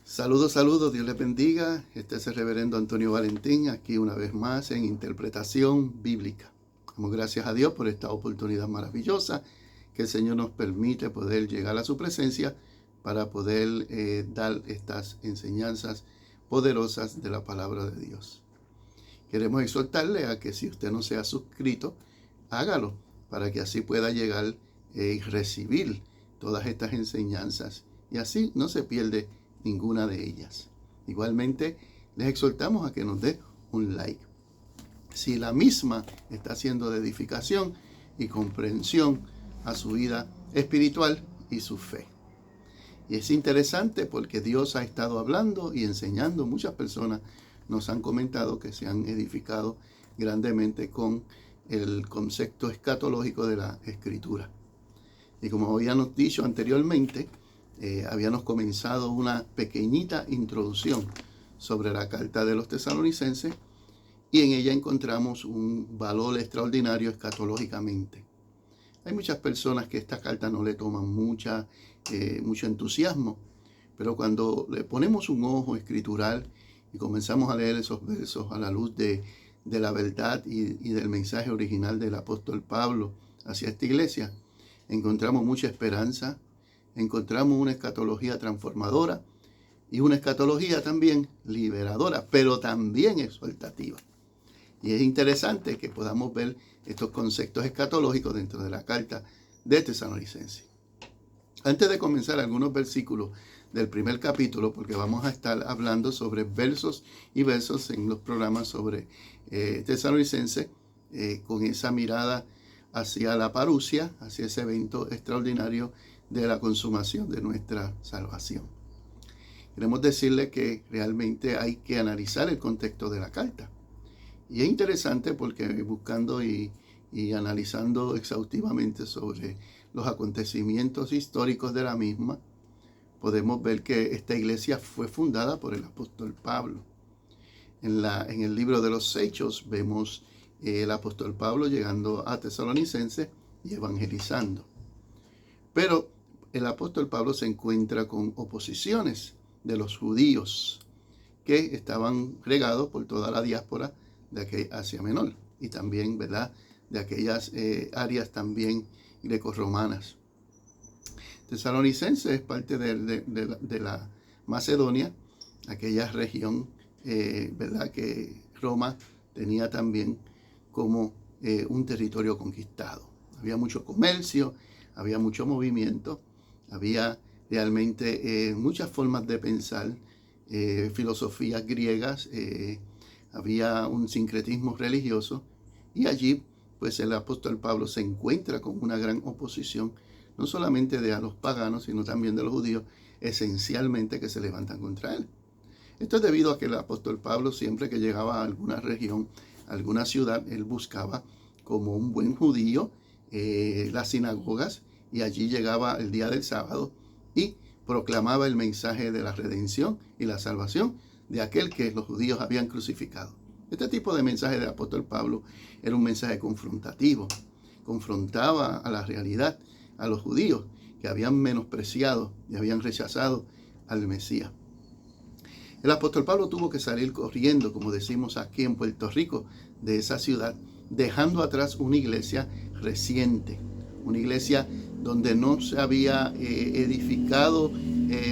Saludos, saludos, Dios les bendiga. Este es el reverendo Antonio Valentín, aquí una vez más en Interpretación Bíblica. Damos gracias a Dios por esta oportunidad maravillosa que el Señor nos permite poder llegar a su presencia para poder dar estas enseñanzas poderosas de la palabra de Dios. Queremos exhortarle a que si usted no se ha suscrito, hágalo para que así pueda llegar y recibir todas estas enseñanzas y así no se pierde ninguna de ellas. Igualmente, les exhortamos a que nos dé un like. Si la misma está siendo de edificación y comprensión a su vida espiritual y su fe. Y es interesante porque Dios ha estado hablando y enseñando. Muchas personas nos han comentado que se han edificado grandemente con el concepto escatológico de la Escritura. Y como habíamos dicho anteriormente, habíamos comenzado una pequeñita introducción sobre la carta de los tesalonicenses y en ella encontramos un valor extraordinario escatológicamente. Hay muchas personas que esta carta no le toman mucho entusiasmo, pero cuando le ponemos un ojo escritural y comenzamos a leer esos versos a la luz de la verdad y del mensaje original del apóstol Pablo hacia esta iglesia, encontramos mucha esperanza, encontramos una escatología transformadora y una escatología también liberadora, pero también exhortativa. Y es interesante que podamos ver estos conceptos escatológicos dentro de la carta de Tesalonicenses. Antes de comenzar algunos versículos del primer capítulo, porque vamos a estar hablando sobre versos y versos en los programas sobre Tesalonicenses, con esa mirada hacia la parusia, hacia ese evento extraordinario de la consumación de nuestra salvación. Queremos decirle que realmente hay que analizar el contexto de la carta. Y es interesante porque buscando y analizando exhaustivamente sobre los acontecimientos históricos de la misma, podemos ver que esta iglesia fue fundada por el apóstol Pablo. En el libro de los Hechos vemos el apóstol Pablo llegando a Tesalonicenses y evangelizando. Pero el apóstol Pablo se encuentra con oposiciones de los judíos que estaban regados por toda la diáspora de Asia Menor y también, ¿verdad?, de aquellas áreas también grecorromanas. Tesalonicenses es parte de la Macedonia, aquella región, ¿verdad?, que Roma tenía también como un territorio conquistado. Había mucho comercio, había mucho movimiento, había realmente muchas formas de pensar, filosofías griegas, había un sincretismo religioso y allí pues el apóstol Pablo se encuentra con una gran oposición, no solamente de a los paganos, sino también de los judíos, esencialmente que se levantan contra él. Esto es debido a que el apóstol Pablo siempre que llegaba a alguna región, a alguna ciudad, él buscaba como un buen judío las sinagogas y allí llegaba el día del sábado y proclamaba el mensaje de la redención y la salvación de aquel que los judíos habían crucificado. Este tipo de mensaje del apóstol Pablo era un mensaje confrontativo. Confrontaba a la realidad, a los judíos que habían menospreciado y habían rechazado al Mesías. El apóstol Pablo tuvo que salir corriendo, como decimos aquí en Puerto Rico, de esa ciudad, dejando atrás una iglesia reciente, una iglesia donde no se había edificado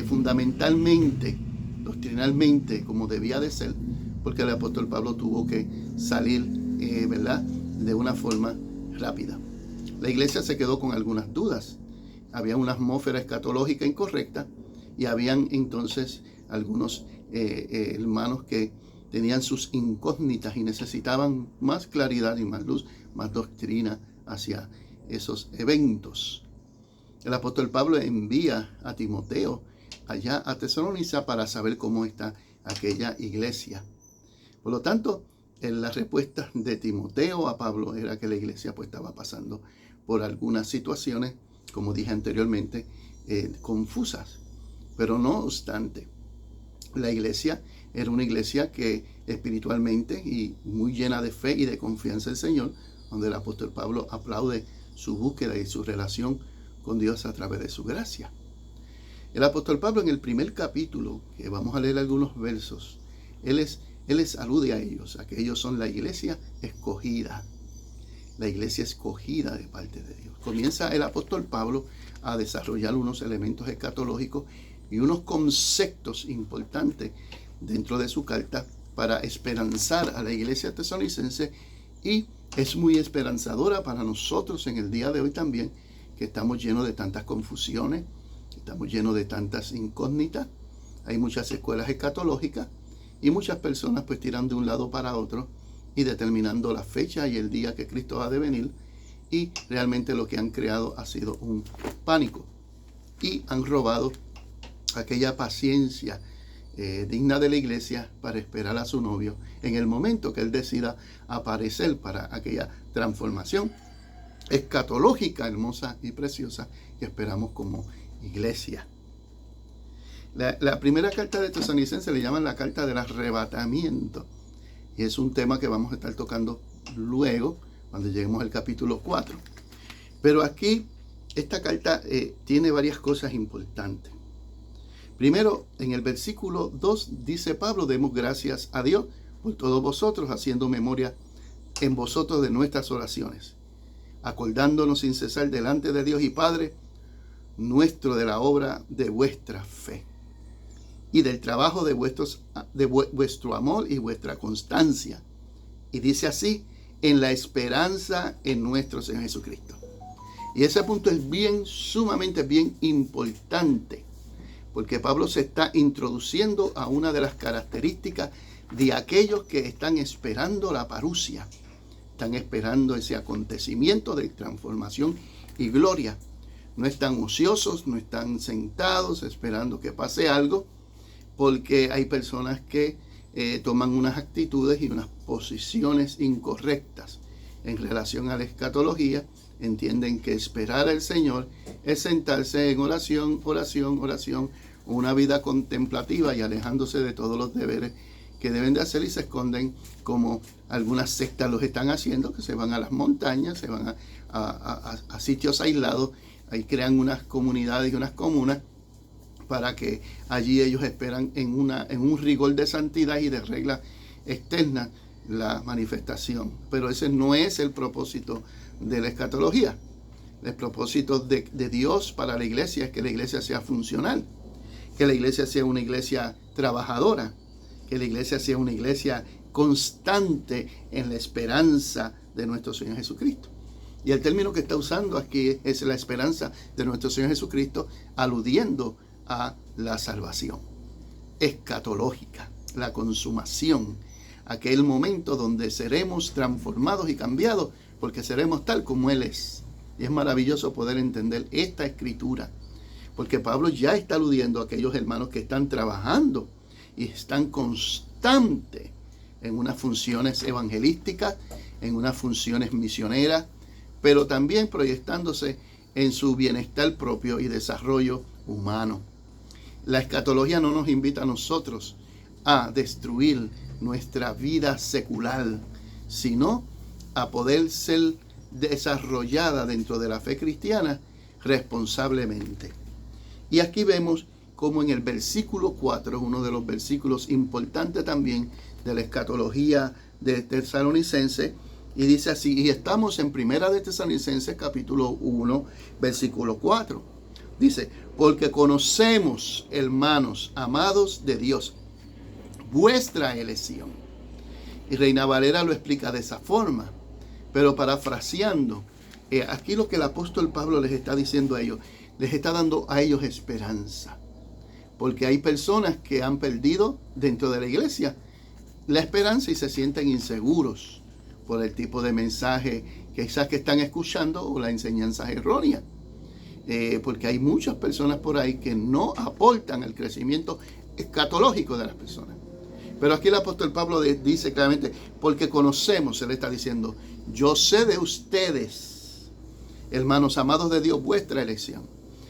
fundamentalmente, doctrinalmente, como debía de ser, porque el apóstol Pablo tuvo que salir, ¿verdad?, de una forma rápida. La iglesia se quedó con algunas dudas. Había una atmósfera escatológica incorrecta y habían entonces algunos hermanos que tenían sus incógnitas y necesitaban más claridad y más luz, más doctrina hacia esos eventos. El apóstol Pablo envía a Timoteo allá a Tesalónica para saber cómo está aquella iglesia. Por lo tanto, la respuesta de Timoteo a Pablo era que la iglesia pues estaba pasando por algunas situaciones, como dije anteriormente, confusas. Pero no obstante, la iglesia era una iglesia que espiritualmente y muy llena de fe y de confianza en el Señor, donde el apóstol Pablo aplaude su búsqueda y su relación con Dios a través de su gracia. El apóstol Pablo en el primer capítulo, que vamos a leer algunos versos, él les alude a ellos, a que ellos son la iglesia escogida de parte de Dios. Comienza el apóstol Pablo a desarrollar unos elementos escatológicos y unos conceptos importantes dentro de su carta para esperanzar a la iglesia tesalonicense, y es muy esperanzadora para nosotros en el día de hoy también, que estamos llenos de tantas confusiones, estamos llenos de tantas incógnitas. Hay muchas escuelas escatológicas y muchas personas pues tiran de un lado para otro y determinando la fecha y el día que Cristo ha de venir, y realmente lo que han creado ha sido un pánico y han robado aquella paciencia digna de la iglesia para esperar a su novio en el momento que él decida aparecer para aquella transformación escatológica, hermosa y preciosa que esperamos como iglesia. La primera carta de Tesalonicenses le llaman la carta del arrebatamiento, y es un tema que vamos a estar tocando luego cuando lleguemos al capítulo 4. Pero aquí esta carta tiene varias cosas importantes. Primero, en el versículo 2 dice Pablo: demos gracias a Dios por todos vosotros, haciendo memoria en vosotros de nuestras oraciones, acordándonos sin cesar delante de Dios y Padre nuestro de la obra de vuestra fe y del trabajo de vuestro amor y vuestra constancia. Y dice así: en la esperanza en nuestro Señor Jesucristo. Y ese punto es sumamente bien importante, porque Pablo se está introduciendo a una de las características de aquellos que están esperando la parusia, están esperando ese acontecimiento de transformación y gloria. No están ociosos, no están sentados esperando que pase algo, porque hay personas que toman unas actitudes y unas posiciones incorrectas en relación a la escatología. Entienden que esperar al Señor es sentarse en oración, una vida contemplativa y alejándose de todos los deberes que deben de hacer, y se esconden como algunas sectas los están haciendo, que se van a las montañas, se van a sitios aislados, ahí crean unas comunidades y unas comunas para que allí ellos esperan en un rigor de santidad y de reglas externas la manifestación. Pero ese no es el propósito de la escatología. El propósito de Dios para la iglesia es que la iglesia sea funcional, que la iglesia sea una iglesia trabajadora, que la iglesia sea una iglesia constante en la esperanza de nuestro Señor Jesucristo. Y el término que está usando aquí es la esperanza de nuestro Señor Jesucristo, aludiendo a la salvación escatológica, la consumación, aquel momento donde seremos transformados y cambiados, porque seremos tal como Él es. Y es maravilloso poder entender esta escritura, porque Pablo ya está aludiendo a aquellos hermanos que están trabajando y están constantes en unas funciones evangelísticas, en unas funciones misioneras, pero también proyectándose en su bienestar propio y desarrollo humano. La escatología no nos invita a nosotros a destruir nuestra vida secular, sino a poder ser desarrollada dentro de la fe cristiana responsablemente. Y aquí vemos como en el versículo 4, uno de los versículos importantes también de la escatología de Tesalonicenses, y dice así, y estamos en Primera de Tesalonicenses capítulo 1, versículo 4. Dice: porque conocemos, hermanos amados de Dios, vuestra elección. Y Reina Valera lo explica de esa forma, pero parafraseando, aquí lo que el apóstol Pablo les está diciendo a ellos, les está dando a ellos esperanza, porque hay personas que han perdido dentro de la iglesia la esperanza y se sienten inseguros por el tipo de mensaje que quizás que están escuchando o la enseñanza errónea, porque hay muchas personas por ahí que no aportan al crecimiento escatológico de las personas. Pero aquí el apóstol Pablo dice claramente: porque conocemos, él está diciendo, yo sé de ustedes, hermanos amados de Dios, vuestra elección.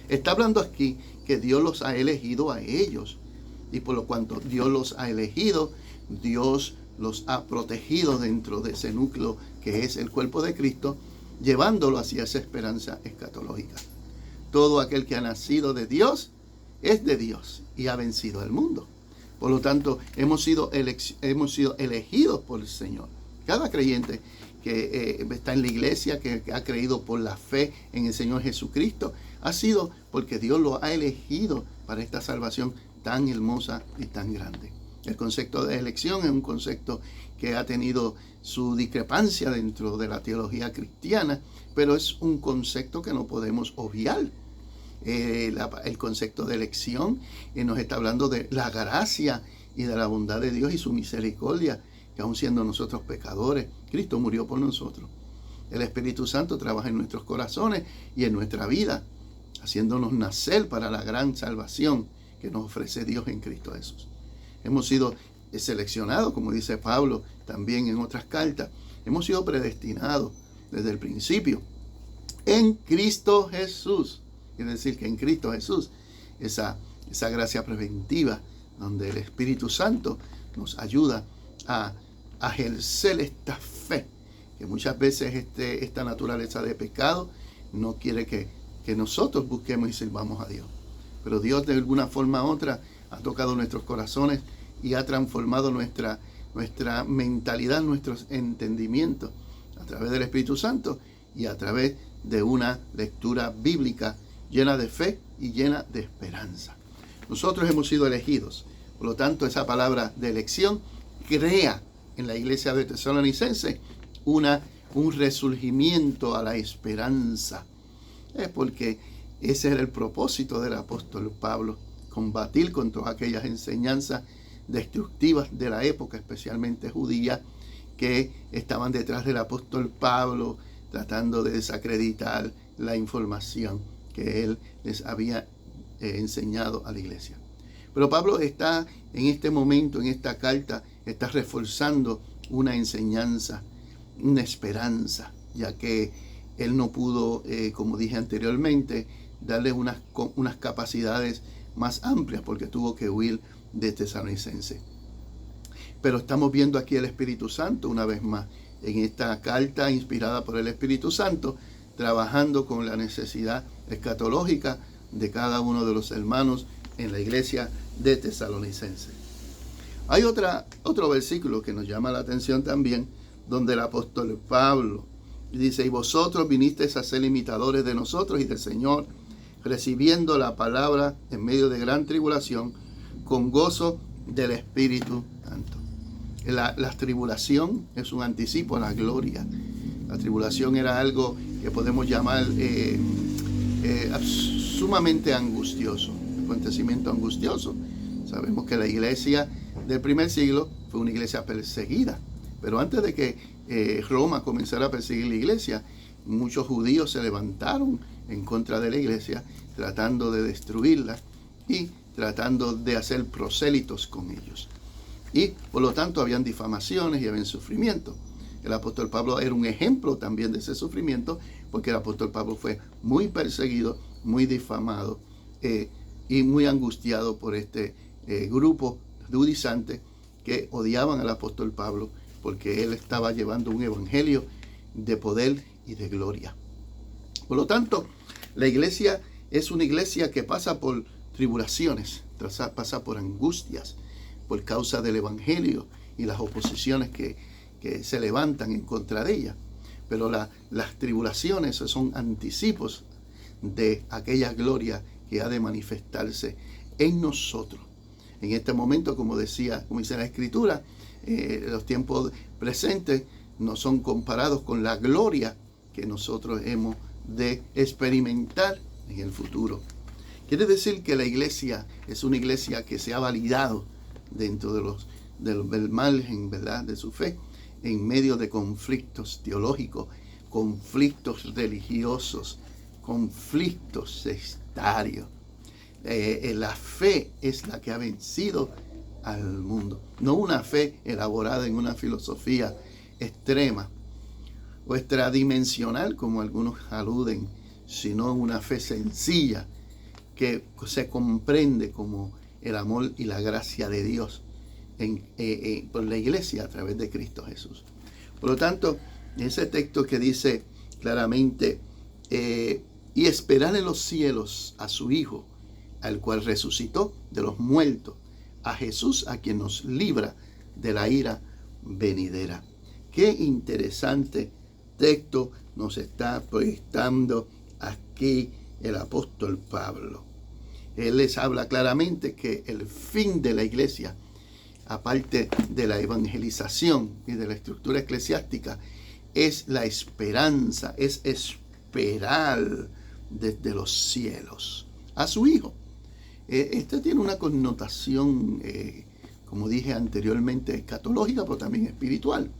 Está hablando aquí que Dios los ha elegido a ellos, y por lo cuanto Dios los ha elegido, Dios los ha protegido dentro de ese núcleo que es el cuerpo de Cristo, llevándolo hacia esa esperanza escatológica. Todo aquel que ha nacido de Dios es de Dios y ha vencido al mundo. Por lo tanto, hemos sido elegidos por el Señor. Cada creyente que está en la iglesia, que ha creído por la fe en el Señor Jesucristo, ha sido porque Dios lo ha elegido para esta salvación tan hermosa y tan grande. El concepto de elección es un concepto que ha tenido su discrepancia dentro de la teología cristiana, pero es un concepto que no podemos obviar. El concepto de elección nos está hablando de la gracia y de la bondad de Dios y su misericordia, que aun siendo nosotros pecadores, Cristo murió por nosotros. El Espíritu Santo trabaja en nuestros corazones y en nuestra vida, haciéndonos nacer para la gran salvación que nos ofrece Dios en Cristo Jesús. Hemos sido seleccionados, como dice Pablo también en otras cartas. Hemos sido predestinados desde el principio en Cristo Jesús. Quiere decir que en Cristo Jesús, esa gracia preventiva, donde el Espíritu Santo nos ayuda a ejercer esta fe, que muchas veces esta naturaleza de pecado no quiere que nosotros busquemos y sirvamos a Dios. Pero Dios de alguna forma u otra ha tocado nuestros corazones y ha transformado nuestra mentalidad, nuestros entendimientos a través del Espíritu Santo y a través de una lectura bíblica llena de fe y llena de esperanza. Nosotros hemos sido elegidos. Por lo tanto, esa palabra de elección crea en la iglesia de Tesalonicenses un resurgimiento a la esperanza. Es porque ese era el propósito del apóstol Pablo, combatir contra aquellas enseñanzas destructivas de la época, especialmente judía, que estaban detrás del apóstol Pablo, tratando de desacreditar la información que él les había enseñado a la iglesia. Pero Pablo está en este momento, en esta carta, está reforzando una enseñanza, una esperanza, ya que él no pudo, como dije anteriormente, darle unas capacidades más amplias porque tuvo que huir de Tesalonicenses. Pero estamos viendo aquí el Espíritu Santo una vez más en esta carta inspirada por el Espíritu Santo, trabajando con la necesidad escatológica de cada uno de los hermanos en la iglesia de Tesalonicenses. Hay otro versículo que nos llama la atención también, donde el apóstol Pablo dice: y vosotros vinisteis a ser imitadores de nosotros y del Señor, recibiendo la palabra en medio de gran tribulación, con gozo del Espíritu Santo. La tribulación es un anticipo a la gloria. La tribulación era algo que podemos llamar sumamente angustioso, un acontecimiento angustioso. Sabemos que la iglesia del primer siglo fue una iglesia perseguida, pero antes de que Roma comenzara a perseguir la iglesia, muchos judíos se levantaron en contra de la iglesia, tratando de destruirla y tratando de hacer prosélitos con ellos. Y por lo tanto habían difamaciones y habían sufrimiento. El apóstol Pablo era un ejemplo también de ese sufrimiento, porque el apóstol Pablo fue muy perseguido, muy difamado y muy angustiado por este grupo judaizante que odiaban al apóstol Pablo, porque él estaba llevando un evangelio de poder y de gloria. Por lo tanto, la iglesia es una iglesia que pasa por tribulaciones, pasa por angustias por causa del evangelio y las oposiciones que se levantan en contra de ella. Pero las tribulaciones son anticipos de aquella gloria que ha de manifestarse en nosotros. En este momento, como dice la Escritura, los tiempos presentes no son comparados con la gloria que nosotros hemos de experimentar en el futuro. Quiere decir que la iglesia es una iglesia que se ha validado dentro del margen, ¿verdad?, de su fe, en medio de conflictos teológicos, conflictos religiosos, conflictos sectarios. La fe es la que ha vencido al mundo, no una fe elaborada en una filosofía extrema o extradimensional, como algunos aluden, sino una fe sencilla que se comprende como el amor y la gracia de Dios por la iglesia a través de Cristo Jesús. Por lo tanto, ese texto que dice claramente, y esperar en los cielos a su Hijo, al cual resucitó de los muertos, a Jesús, a quien nos libra de la ira venidera. Qué interesante texto nos está proyectando aquí el apóstol Pablo. Él les habla claramente que el fin de la iglesia, aparte de la evangelización y de la estructura eclesiástica, es la esperanza, es esperar desde los cielos a su Hijo. Esto tiene una connotación, como dije anteriormente, escatológica, pero también espiritual.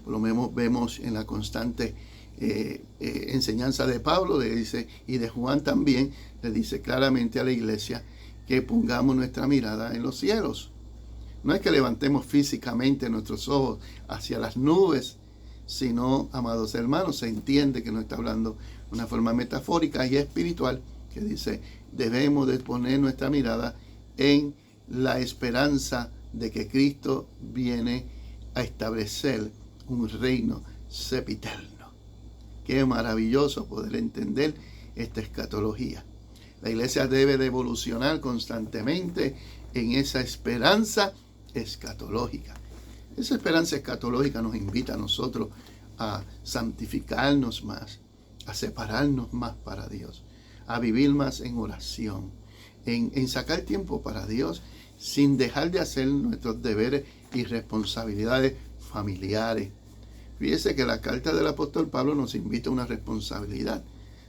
Por lo menos vemos en la constante enseñanza de Pablo, le dice, y de Juan también, le dice claramente a la iglesia que pongamos nuestra mirada en los cielos. No es que levantemos físicamente nuestros ojos hacia las nubes, sino, amados hermanos, se entiende que no está hablando de una forma metafórica y espiritual, que dice, debemos de poner nuestra mirada en la esperanza de que Cristo viene a establecer un reino sempiterno. Qué maravilloso poder entender esta escatología. La iglesia debe de evolucionar constantemente en esa esperanza escatológica. Esa esperanza escatológica nos invita a nosotros a santificarnos más, a separarnos más para Dios, a vivir más en oración, en sacar tiempo para Dios sin dejar de hacer nuestros deberes y responsabilidades familiares. Fíjese que la carta del apóstol Pablo nos invita a una responsabilidad.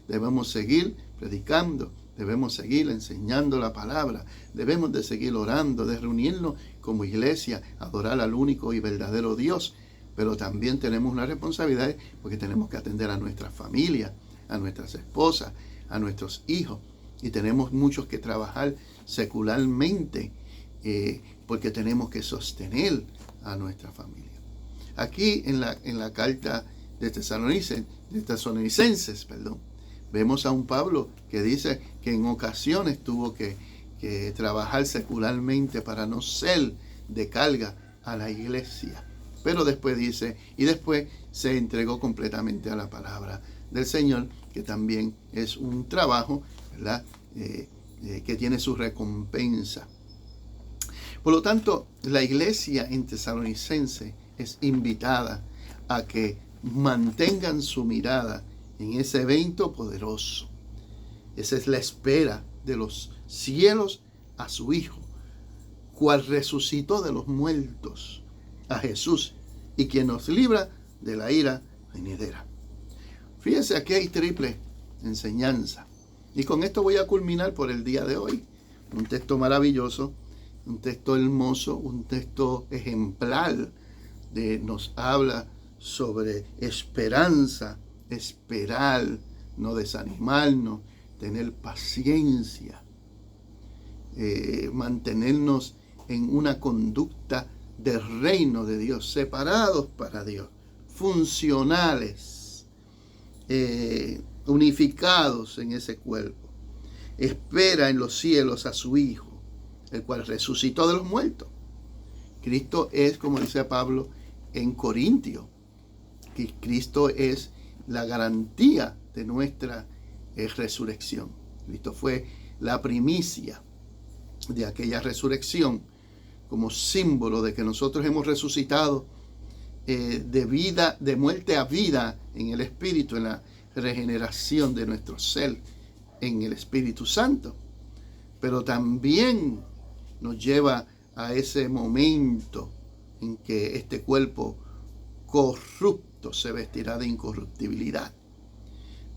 Debemos seguir predicando, debemos seguir enseñando la palabra, debemos de seguir orando, de reunirnos como iglesia, adorar al único y verdadero Dios. Pero también tenemos una responsabilidad porque tenemos que atender a nuestra familia, a nuestras esposas, a nuestros hijos. Y tenemos muchos que trabajar secularmente porque tenemos que sostener a nuestra familia. Aquí en la carta de Tesalonicenses, vemos a un Pablo que dice que en ocasiones tuvo que trabajar secularmente para no ser de carga a la iglesia. Pero después dice, y después se entregó completamente a la palabra del Señor, que también es un trabajo, ¿verdad? Que tiene su recompensa. Por lo tanto, la iglesia en Tesalonicense es invitada a que mantengan su mirada en ese evento poderoso. Esa es la espera de los cielos a su Hijo, cual resucitó de los muertos, a Jesús, y quien nos libra de la ira venidera. Fíjense, aquí hay triple enseñanza. Y con esto voy a culminar por el día de hoy. Un texto maravilloso, un texto hermoso, un texto ejemplar. Nos habla sobre esperanza, esperar, no desanimarnos, tener paciencia, mantenernos en una conducta del reino de Dios, separados para Dios, funcionales, unificados en ese cuerpo. Espera en los cielos a su Hijo, el cual resucitó de los muertos. Cristo es, como dice Pablo en Corintios, que Cristo es la garantía de nuestra resurrección. Cristo fue la primicia de aquella resurrección, como símbolo de que nosotros hemos resucitado de vida, de muerte a vida en el Espíritu, en la regeneración de nuestro ser en el Espíritu Santo. Pero también nos lleva a ese momento en que este cuerpo corrupto se vestirá de incorruptibilidad,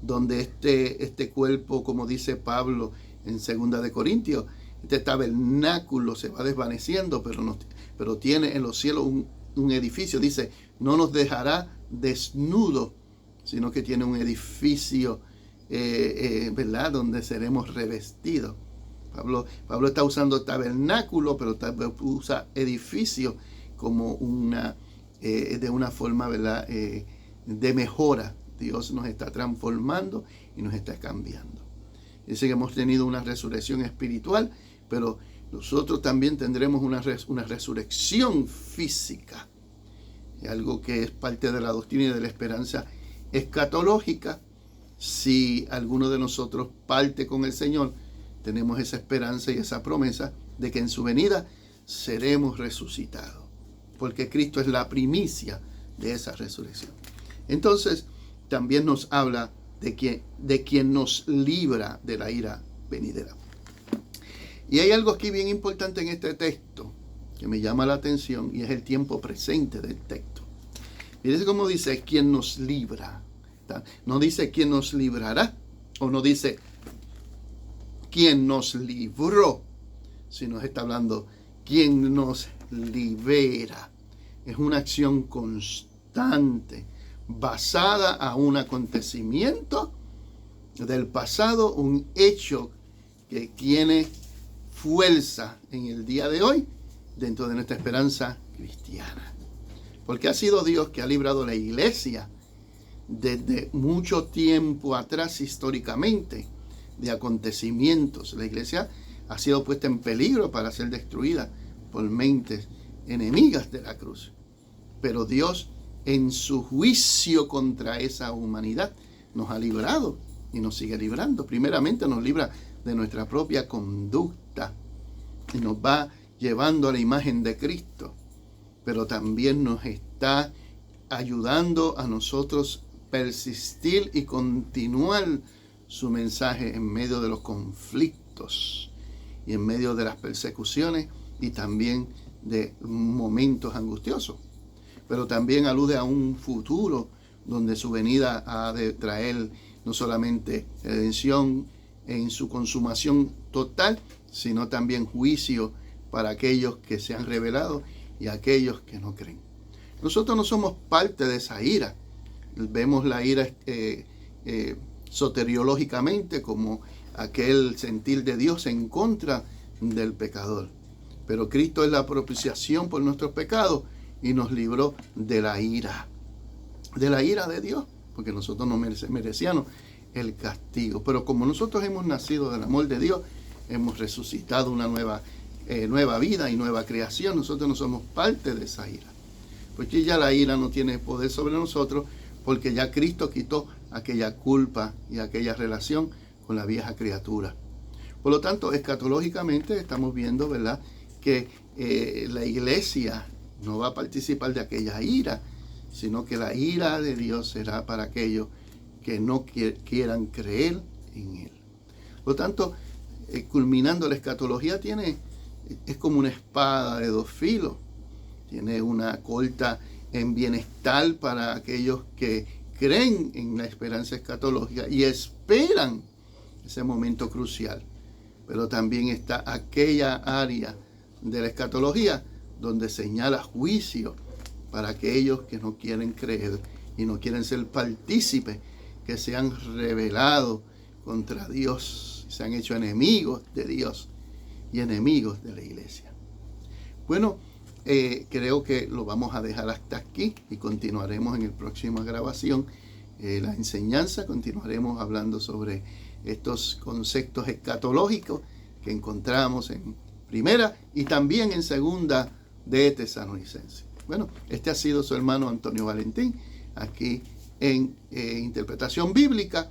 donde este cuerpo, como dice Pablo en 2 de Corintios, este tabernáculo se va desvaneciendo, pero tiene en los cielos un edificio. Dice, no nos dejará desnudos, sino que tiene un edificio, ¿verdad?, donde seremos revestidos. Pablo está usando tabernáculo, pero usa edificio como de una forma, ¿verdad?, de mejora. Dios nos está transformando y nos está cambiando. Dice que hemos tenido una resurrección espiritual, pero nosotros también tendremos una resurrección física. Algo que es parte de la doctrina y de la esperanza escatológica. Si alguno de nosotros parte con el Señor, tenemos esa esperanza y esa promesa de que en su venida seremos resucitados, porque Cristo es la primicia de esa resurrección. Entonces, también nos habla de quien nos libra de la ira venidera. Y hay algo aquí bien importante en este texto que me llama la atención, y es el tiempo presente del texto. Fíjense cómo dice quien nos libra. No dice quién nos librará, o no dice quién nos libró, sino está hablando quién nos libera. Es una acción constante, basada a un acontecimiento del pasado, un hecho que tiene fuerza en el día de hoy dentro de nuestra esperanza cristiana. Porque ha sido Dios que ha librado a la iglesia desde mucho tiempo atrás, históricamente, de acontecimientos. La iglesia ha sido puesta en peligro para ser destruida por mentes enemigas de la cruz. Pero Dios, en su juicio contra esa humanidad, nos ha librado y nos sigue librando. Primeramente nos libra de nuestra propia conducta y nos va llevando a la imagen de Cristo, pero también nos está ayudando a nosotros persistir y continuar su mensaje en medio de los conflictos y en medio de las persecuciones y también de momentos angustiosos. Pero también alude a un futuro donde su venida ha de traer no solamente redención en su consumación total, sino también juicio para aquellos que se han revelado y aquellos que no creen. Nosotros no somos parte de esa ira. Vemos la ira soteriológicamente como aquel sentir de Dios en contra del pecador. Pero Cristo es la propiciación por nuestros pecados y nos libró de la ira de Dios, porque nosotros no merecíamos el castigo. Pero como nosotros hemos nacido del amor de Dios, hemos resucitado una nueva vida y nueva creación. Nosotros no somos parte de esa ira, porque ya la ira no tiene poder sobre nosotros, porque ya Cristo quitó aquella culpa y aquella relación con la vieja criatura. Por lo tanto, escatológicamente estamos viendo, ¿verdad?, que la iglesia no va a participar de aquella ira, sino que la ira de Dios será para aquellos que no quieran creer en Él. Por lo tanto, culminando la escatología, es como una espada de dos filos. Tiene una corta en bienestar para aquellos que creen en la esperanza escatológica y esperan ese momento crucial. Pero también está aquella área de la escatología donde señala juicio para aquellos que no quieren creer y no quieren ser partícipes, que se han rebelado contra Dios, se han hecho enemigos de Dios y enemigos de la iglesia. Bueno, creo que lo vamos a dejar hasta aquí y continuaremos en la próxima grabación la enseñanza. Continuaremos hablando sobre estos conceptos escatológicos que encontramos en primera y también en segunda de Tesalonicenses. Bueno, este ha sido su hermano Antonio Valentín, aquí en Interpretación Bíblica,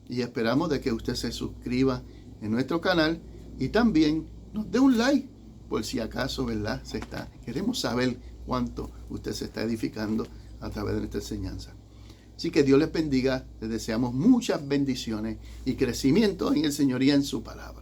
y esperamos de que usted se suscriba en nuestro canal y también nos dé un like por si acaso, ¿verdad? Queremos saber cuánto usted se está edificando a través de nuestra enseñanza. Así que Dios les bendiga, les deseamos muchas bendiciones y crecimiento en el Señor y en su palabra.